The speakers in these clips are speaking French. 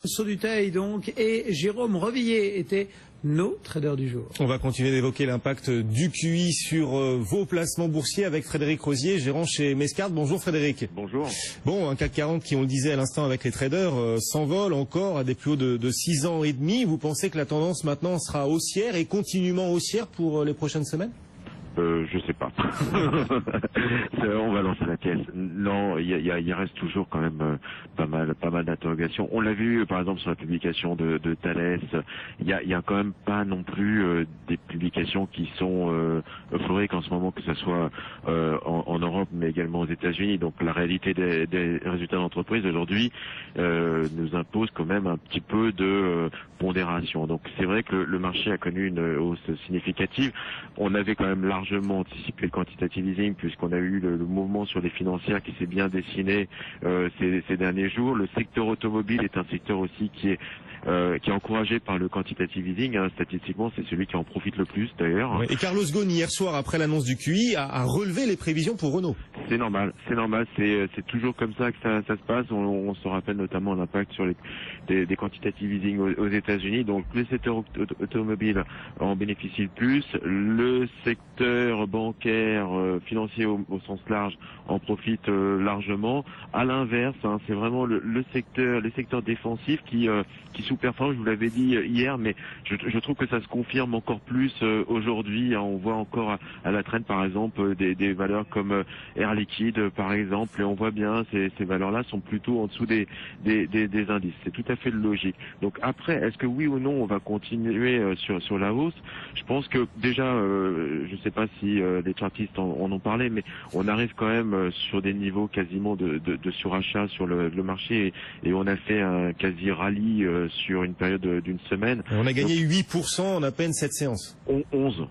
Sauduteil donc et Jérôme Revilliers étaient nos traders du jour. On va continuer d'évoquer l'impact du QI sur vos placements boursiers avec Frédéric Rosier, gérant chez Mescart. Bonjour Frédéric. Bonjour. Bon, un CAC 40 qui, on le disait à l'instant avec les traders, s'envole encore à des plus hauts de 6 ans et demi. Vous pensez que la tendance maintenant sera haussière et continuellement haussière pour les prochaines semaines ? Je sais pas. On va lancer la caisse. Non, il reste toujours quand même pas mal d'interrogations. On l'a vu par exemple sur la publication de Thales. Il y a quand même pas non plus des publications qui sont euphoriques en ce moment, que ce soit en Europe mais également aux États-Unis. Donc la réalité des résultats d'entreprise aujourd'hui nous impose quand même un petit peu de pondération. Donc c'est vrai que le marché a connu une hausse significative. On avait quand même largement anticipé le quantitative easing puisqu'on a eu le mouvement sur les financières qui s'est bien dessiné ces derniers jours. Le secteur automobile est un secteur aussi qui est encouragé par le quantitative easing. Statistiquement, c'est celui qui en profite le plus d'ailleurs. Ouais. Et Carlos Ghosn, hier soir, après l'annonce du QI, a relevé les prévisions pour Renault. C'est normal. C'est toujours comme ça que ça se passe. On se rappelle notamment l'impact sur des quantitative easing aux États-Unis. Donc le secteur automobile en bénéficie le plus. Le secteur bancaire, financier au sens large en profite largement. À l'inverse, c'est vraiment les secteurs défensifs qui sous-performent. Je vous l'avais dit hier, mais je trouve que ça se confirme encore plus aujourd'hui. On voit encore à la traîne, par exemple, des valeurs comme Air Liquide, par exemple, et on voit bien ces valeurs-là sont plutôt en dessous des indices. C'est tout à fait logique. Donc après, est-ce que oui ou non on va continuer sur la hausse? Je pense que déjà, je ne sais pas si les chartistes en ont parlé, mais on arrive quand même sur des niveaux quasiment de surachat sur le marché et on a fait un quasi rallye sur une période d'une semaine. Et on a gagné 8% en à peine cette séance. 11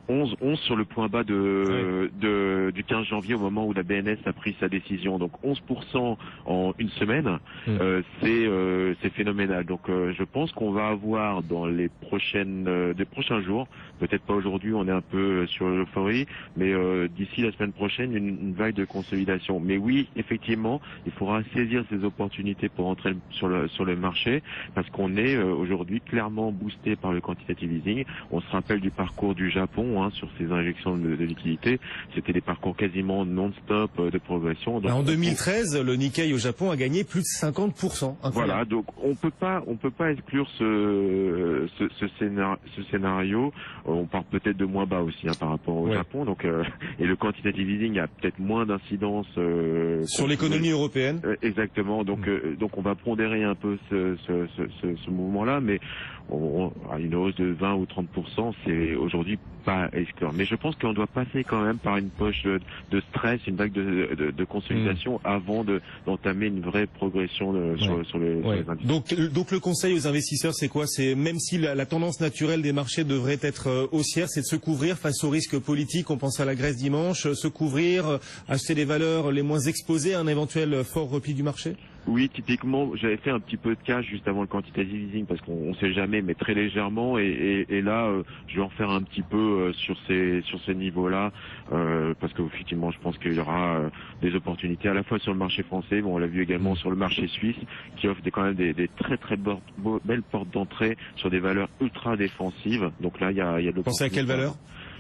sur le point bas du 15 janvier au moment où la BNS a pris sa décision. Donc 11% en une semaine, c'est phénoménal. Donc je pense qu'on va avoir dans les prochains jours, peut-être pas aujourd'hui, on est un peu sur l'euphorie, mais d'ici la semaine prochaine, une vague de consolidation. Mais oui, effectivement, il faudra saisir ces opportunités pour entrer sur le marché, parce qu'on est aujourd'hui clairement boosté par le quantitative easing. On se rappelle du parcours du Japon sur ces injections de liquidités. C'était des parcours quasiment non-stop de progression. Donc, en 2013, le Nikkei au Japon a gagné plus de 50%. Voilà, donc on peut pas exclure ce scénario. On part peut-être de moins bas aussi par rapport au Japon. Donc et le quantitative easing a peut-être moins d'incidence sur l'économie européenne. Exactement. Donc on va pondérer un peu ce mouvement-là, mais une hausse de 20 ou 30%, c'est aujourd'hui pas à exclure. Mais je pense qu'on doit passer quand même par une poche de stress, une vague de consolidation avant d'entamer une vraie progression sur les indices. Donc le conseil aux investisseurs, c'est quoi? C'est même si la tendance naturelle des marchés devrait être haussière, c'est de se couvrir face aux risques politiques. On pense à la Grèce dimanche, se couvrir, acheter les valeurs les moins exposées à un éventuel fort repli du marché? Oui, typiquement, j'avais fait un petit peu de cash juste avant le quantitative easing parce qu'on sait jamais, mais très légèrement. Et là, je vais en faire un petit peu sur ces niveaux-là parce que effectivement, je pense qu'il y aura des opportunités à la fois sur le marché français, on l'a vu également sur le marché suisse, qui offre quand même des très très belles portes d'entrée sur des valeurs ultra défensives. Donc là, il y a de l'opportunité. Pensez à quelle valeur?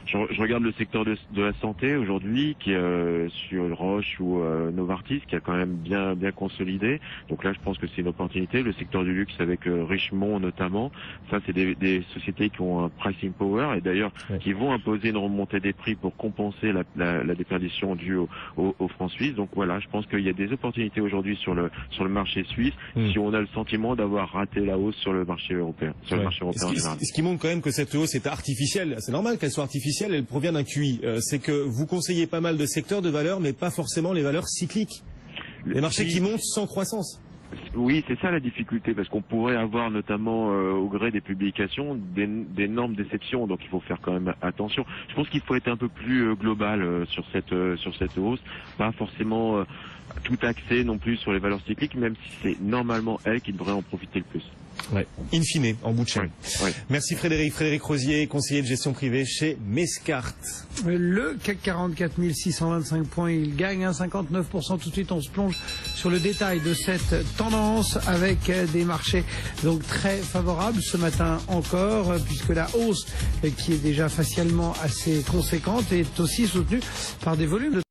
Je regarde le secteur de la santé aujourd'hui, qui est sur Roche ou Novartis, qui a quand même bien consolidé. Donc là, je pense que c'est une opportunité. Le secteur du luxe avec Richemont notamment, ça c'est des sociétés qui ont un pricing power et d'ailleurs qui vont imposer une remontée des prix pour compenser la déperdition due aux francs suisses. Donc voilà, je pense qu'il y a des opportunités aujourd'hui sur le marché suisse si on a le sentiment d'avoir raté la hausse sur le marché européen, sur le marché européen en général. Ce qui montre quand même que cette hausse est artificielle. C'est normal qu'elle soit artificielle. Elle provient d'un QI. C'est que vous conseillez pas mal de secteurs de valeurs, mais pas forcément les valeurs cycliques. Les marchés qui montent sans croissance. Oui, c'est ça la difficulté, parce qu'on pourrait avoir notamment au gré des publications d'énormes déceptions, donc il faut faire quand même attention. Je pense qu'il faut être un peu plus global sur cette hausse, pas forcément tout axé non plus sur les valeurs cycliques, même si c'est normalement elles qui devraient en profiter le plus. Ouais. In fine, en bout de chaîne. Merci Frédéric Rosier, conseiller de gestion privée chez Mescart. Le CAC 40, 4625 points, il gagne 59%. Tout de suite, on se plonge sur le détail de cette tendance avec des marchés donc très favorables ce matin encore, puisque la hausse qui est déjà facialement assez conséquente est aussi soutenue par des volumes de